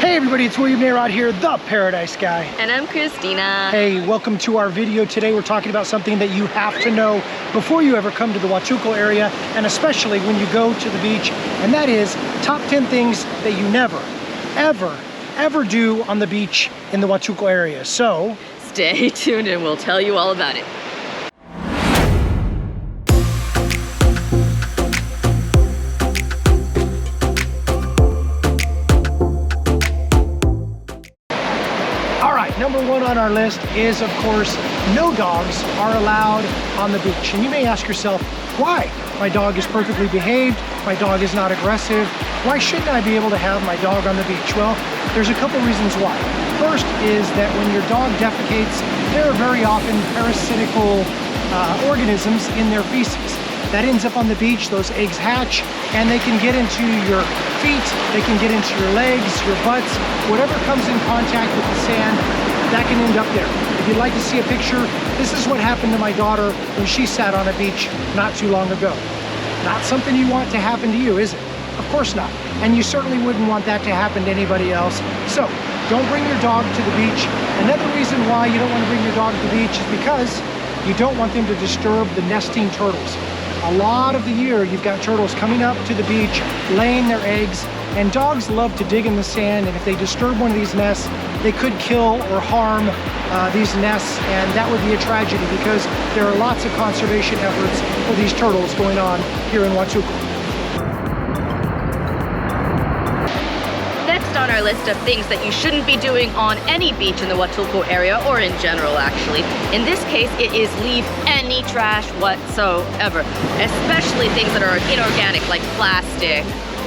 Hey everybody, it's William Narod here, the Paradise Guy. And I'm Christina. Hey, welcome to our video. Today we're talking about something that you have to know before you ever come to the Huatulco area, and especially when you go to the beach, and that is top 10 things that you never, ever do on the beach in the Huatulco area. So, stay tuned and we'll tell you all about it. Number one on our list is, of course, no dogs are allowed on the beach. And you may ask yourself, why? My dog is perfectly behaved, my dog is not aggressive. Why shouldn't I be able to have my dog on the beach? Well, there's a couple reasons why. First is that when your dog defecates, there are very often parasitical organisms in their feces. That ends up on the beach, those eggs hatch, and they can get into your feet, they can get into your legs, your butts, whatever comes in contact with the sand, that can end up there. If you'd like to see a picture, this is what happened to my daughter when she sat on a beach not too long ago. Not something you want to happen to you, is it? Of course not. And you certainly wouldn't want that to happen to anybody else. So, don't bring your dog to the beach. Another reason why you don't want to bring your dog to the beach is because you don't want them to disturb the nesting turtles. A lot of the year, you've got turtles coming up to the beach, laying their eggs, and dogs love to dig in the sand, and if they disturb one of these nests, they could kill or harm these nests, and that would be a tragedy because there are lots of conservation efforts for these turtles going on here in Huatulco. Next on our list of things that you shouldn't be doing on any beach in the Huatulco area, or in general actually, in this case it is leave any trash whatsoever, especially things that are inorganic like plastic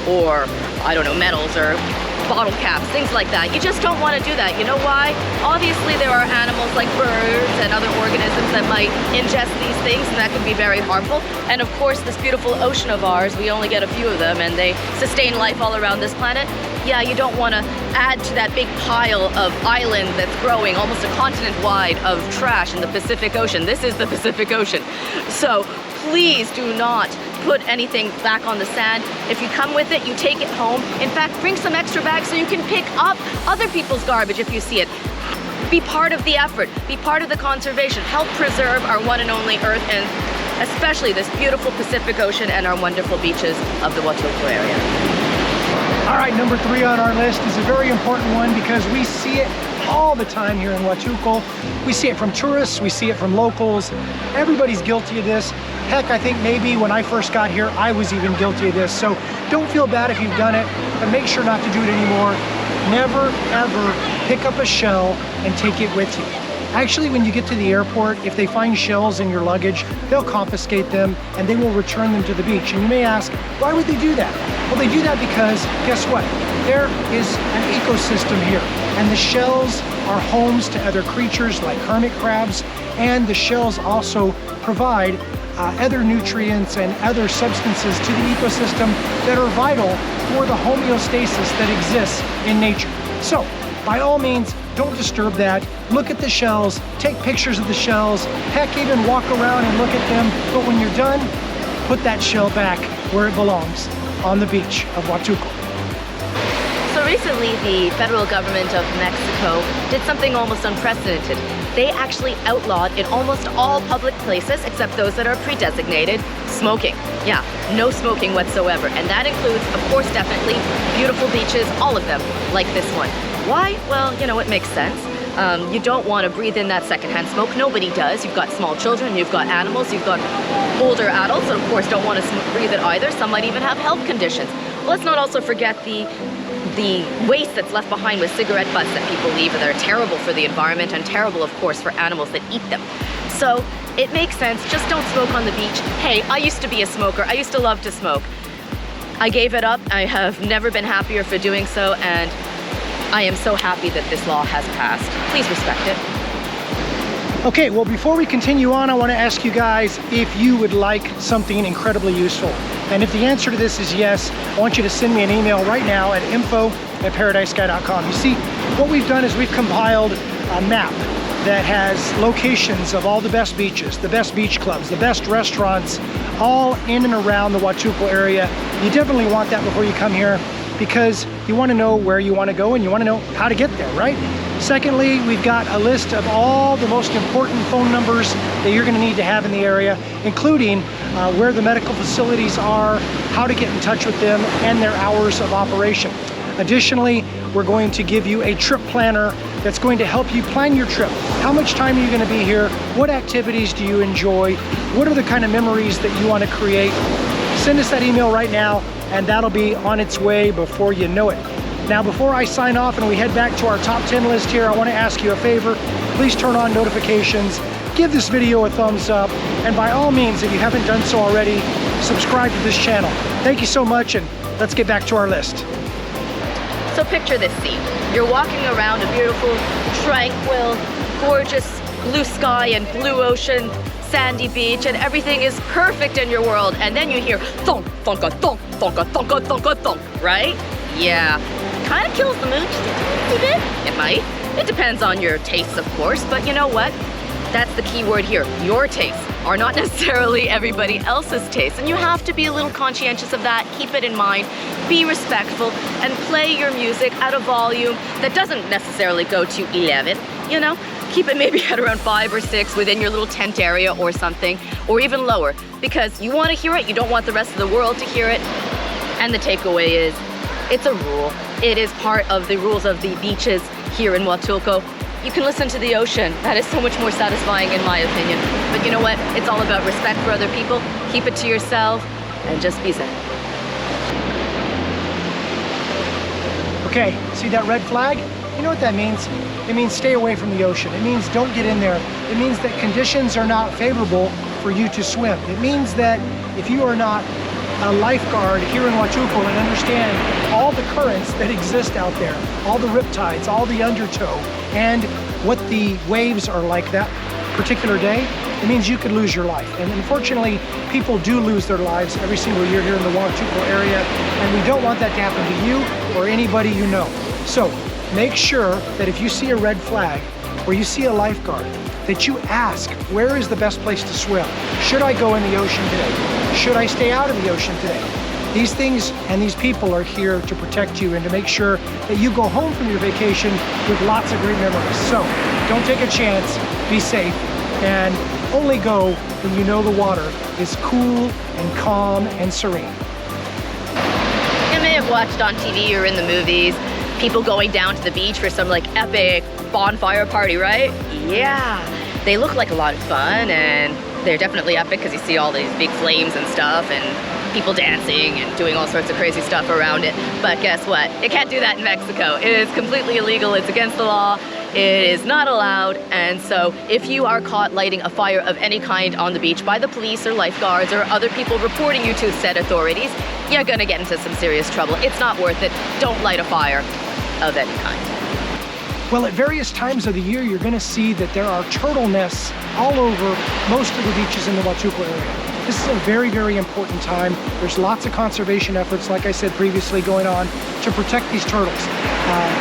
or, I don't know, metals or bottle caps, things like that. You just don't want to do that. You know why? Obviously there are animals like birds and other organisms that might ingest these things, and that can be very harmful. And of course this beautiful ocean of ours, we only get a few of them and they sustain life all around this planet. Yeah, you don't want to add to that big pile of island that's growing almost a continent wide of trash in the Pacific Ocean. This is the Pacific Ocean. So please do not put anything back on the sand. If you come with it, you take it home. In fact, bring some extra bags so you can pick up other people's garbage if you see it. Be part of the effort, be part of the conservation, help preserve our one and only Earth, and especially this beautiful Pacific Ocean and our wonderful beaches of the Huatulco area. All right, number 3 on our list is a very important one because we see it all the time here in Huatulco. We see it from tourists, we see it from locals. Everybody's guilty of this. Heck, I think maybe when I first got here, I was even guilty of this. So don't feel bad if you've done it, but make sure not to do it anymore. Never, ever pick up a shell and take it with you. Actually, when you get to the airport, if they find shells in your luggage, they'll confiscate them and they will return them to the beach. And you may ask, why would they do that? Well, they do that because, guess what? There is an ecosystem here, and the shells are homes to other creatures like hermit crabs, and the shells also provide other nutrients and other substances to the ecosystem that are vital for the homeostasis that exists in nature. So, by all means, don't disturb that. Look at the shells, take pictures of the shells, heck, even walk around and look at them. But when you're done, put that shell back where it belongs, on the beach of Huatulco. So recently, the federal government of Mexico did something almost unprecedented. They actually outlawed in almost all public places, except those that are pre-designated, smoking. Yeah, no smoking whatsoever. And that includes, of course, definitely beautiful beaches, all of them, like this one. Why? Well, you know, it makes sense. You don't want to breathe in that secondhand smoke. Nobody does. You've got small children, you've got animals, you've got older adults that of course don't want to breathe it either. Some might even have health conditions. Let's not also forget the waste that's left behind with cigarette butts that people leave, and they're terrible for the environment and terrible, of course, for animals that eat them. So it makes sense. Just don't smoke on the beach. Hey, I used to be a smoker. I used to love to smoke. I gave it up. I have never been happier for doing so, and I am so happy that this law has passed. Please respect it. Okay, well, before we continue on, I want to ask you guys if you would like something incredibly useful. And if the answer to this is yes, I want you to send me an email right now at info@ParadiseGuy.com. You see, what we've done is we've compiled a map that has locations of all the best beaches, the best beach clubs, the best restaurants, all in and around the Huatulco area. You definitely want that before you come here. because you want to know where you want to go and you want to know how to get there, right? Secondly, we've got a list of all the most important phone numbers that you're going to need to have in the area, including where the medical facilities are, how to get in touch with them, and their hours of operation. Additionally, we're going to give you a trip planner that's going to help you plan your trip. How much time are you going to be here? What activities do you enjoy? What are the kind of memories that you want to create? Send us that email right now, and that'll be on its way before you know it. Now, before I sign off and we head back to our top 10 list here, I want to ask you a favor. Please turn on notifications, give this video a thumbs up, and by all means, if you haven't done so already, subscribe to this channel. Thank you so much, and let's get back to our list. So picture this scene. You're walking around a beautiful, tranquil, gorgeous blue sky and blue ocean, sandy beach, and everything is perfect in your world. And then you hear thunk, thunka, thunk, thunka, thunka, thunka, thunk, right? Yeah, kind of kills the mood just a tiny bit. It might. It depends on your tastes, of course, but you know what? That's the key word here. Your tastes are not necessarily everybody else's tastes, and you have to be a little conscientious of that. Keep it in mind, be respectful, and play your music at a volume that doesn't necessarily go to 11, you know? Keep it maybe at around 5 or 6 within your little tent area or something, or even lower, because you want to hear it, you don't want the rest of the world to hear it. And the takeaway is, it's a rule. It is part of the rules of the beaches here in Huatulco. You can listen to the ocean. That is so much more satisfying in my opinion. But you know what? It's all about respect for other people. Keep it to yourself and just be zen. Okay, see that red flag? You know what that means? It means stay away from the ocean. It means don't get in there. It means that conditions are not favorable for you to swim. It means that if you are not a lifeguard here in Huatulco and understand all the currents that exist out there, all the riptides, all the undertow, and what the waves are like that particular day, it means you could lose your life. And unfortunately, people do lose their lives every single year here in the Huatulco area, and we don't want that to happen to you or anybody you know. So make sure that if you see a red flag or you see a lifeguard, that you ask, where is the best place to swim? Should I go in the ocean today? Should I stay out of the ocean today? These things and these people are here to protect you and to make sure that you go home from your vacation with lots of great memories. So don't take a chance, be safe, and only go when you know the water is cool and calm and serene. You may have watched on TV or in the movies, people going down to the beach for some like epic bonfire party, right? Yeah, they look like a lot of fun, and they're definitely epic because you see all these big flames and stuff and people dancing and doing all sorts of crazy stuff around it. But guess what? You can't do that in Mexico. It is completely illegal. It's against the law. It is not allowed. And so if you are caught lighting a fire of any kind on the beach by the police or lifeguards or other people reporting you to said authorities, you're gonna get into some serious trouble. It's not worth it. Don't light a fire of any kind. Well, at various times of the year, you're going to see that there are turtle nests all over most of the beaches in the Huatulco area. This is a very, very important time. There's lots of conservation efforts, like I said previously, going on to protect these turtles.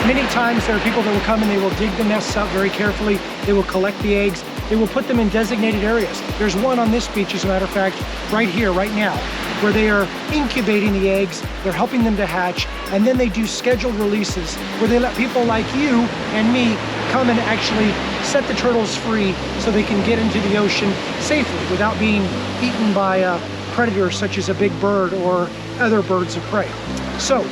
Many times there are people that will come and they will dig the nests out very carefully. They will collect the eggs. They will put them in designated areas. There's one on this beach, as a matter of fact, right here, right now, where they are incubating the eggs, they're helping them to hatch, and then they do scheduled releases where they let people like you and me come and actually set the turtles free so they can get into the ocean safely without being eaten by predators such as a big bird or other birds of prey. So,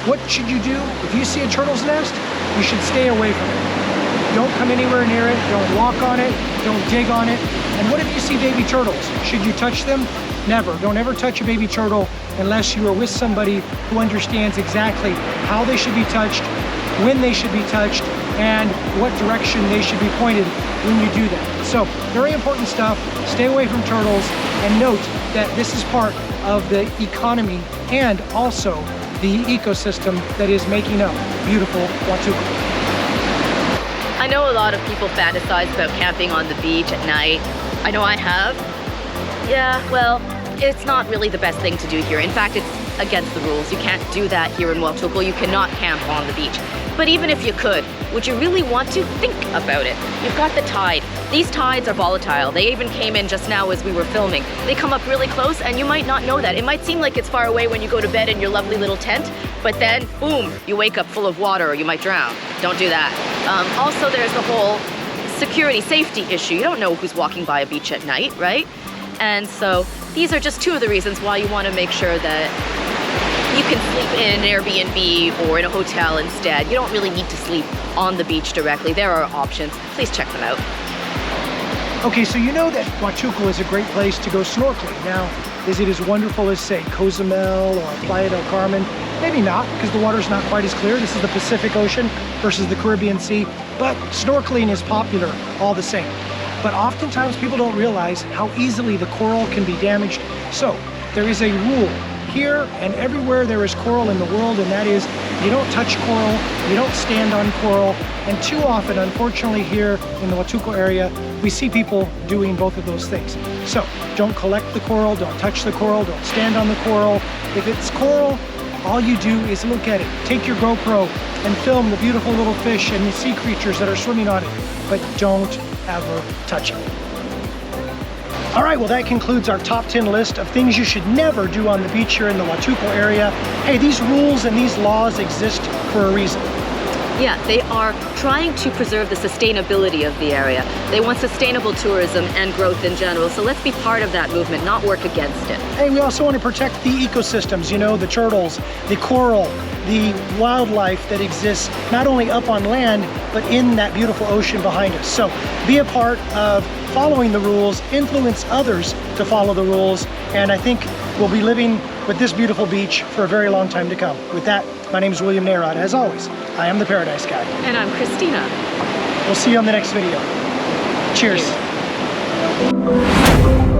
what should you do? If you see a turtle's nest, you should stay away from it. Don't come anywhere near it, don't walk on it, don't dig on it. And what if you see baby turtles? Should you touch them? Never. Don't ever touch a baby turtle unless you are with somebody who understands exactly how they should be touched, when they should be touched, and what direction they should be pointed when you do that. So, very important stuff. Stay away from turtles, and note that this is part of the economy and also the ecosystem that is making up beautiful Huatulco. I know a lot of people fantasize about camping on the beach at night. I know I have. Yeah, well, it's not really the best thing to do here. In fact, it's against the rules. You can't do that here in Huatulco. You cannot camp on the beach. But even if you could, would you really want to? Think about it. You've got the tide These tides are volatile. They even came in just now as we were filming. They come up really close and you might not know that. It might seem like it's far away when you go to bed in your lovely little tent, but then boom, you wake up full of water or you might drown. Don't do that. Also, there's the whole security, safety issue. You don't know who's walking by a beach at night, right? And so these are just two of the reasons why you want to make sure that you can sleep in an Airbnb or in a hotel instead. You don't really need to sleep on the beach directly. There are options. Please check them out. Okay, so you know that Huatulco is a great place to go snorkeling. Now, is it as wonderful as, say, Cozumel or Playa del Carmen? Maybe not, because the water's not quite as clear. This is the Pacific Ocean versus the Caribbean Sea, but snorkeling is popular all the same. But oftentimes people don't realize how easily the coral can be damaged. So there is a rule here and everywhere there is coral in the world, and that is you don't touch coral, you don't stand on coral, and too often, unfortunately, here in the Huatulco area, we see people doing both of those things. So don't collect the coral, don't touch the coral, don't stand on the coral. If it's coral, all you do is look at it. Take your GoPro and film the beautiful little fish and the sea creatures that are swimming on it, but don't ever touch it. All right, well, that concludes our top 10 list of things you should never do on the beach here in the Huatulco area. Hey, these rules and these laws exist for a reason. Yeah, they are trying to preserve the sustainability of the area. They want sustainable tourism and growth in general, so let's be part of that movement, not work against it. Hey, we also want to protect the ecosystems, you know, the turtles, the coral, the wildlife that exists not only up on land, but in that beautiful ocean behind us. So be a part of following the rules, influence others to follow the rules, and I think we'll be living with this beautiful beach for a very long time to come. With that, my name is William Nayrod. As always, I am the Paradise Guy. And I'm Christina. We'll see you on the next video. Cheers. Cheers.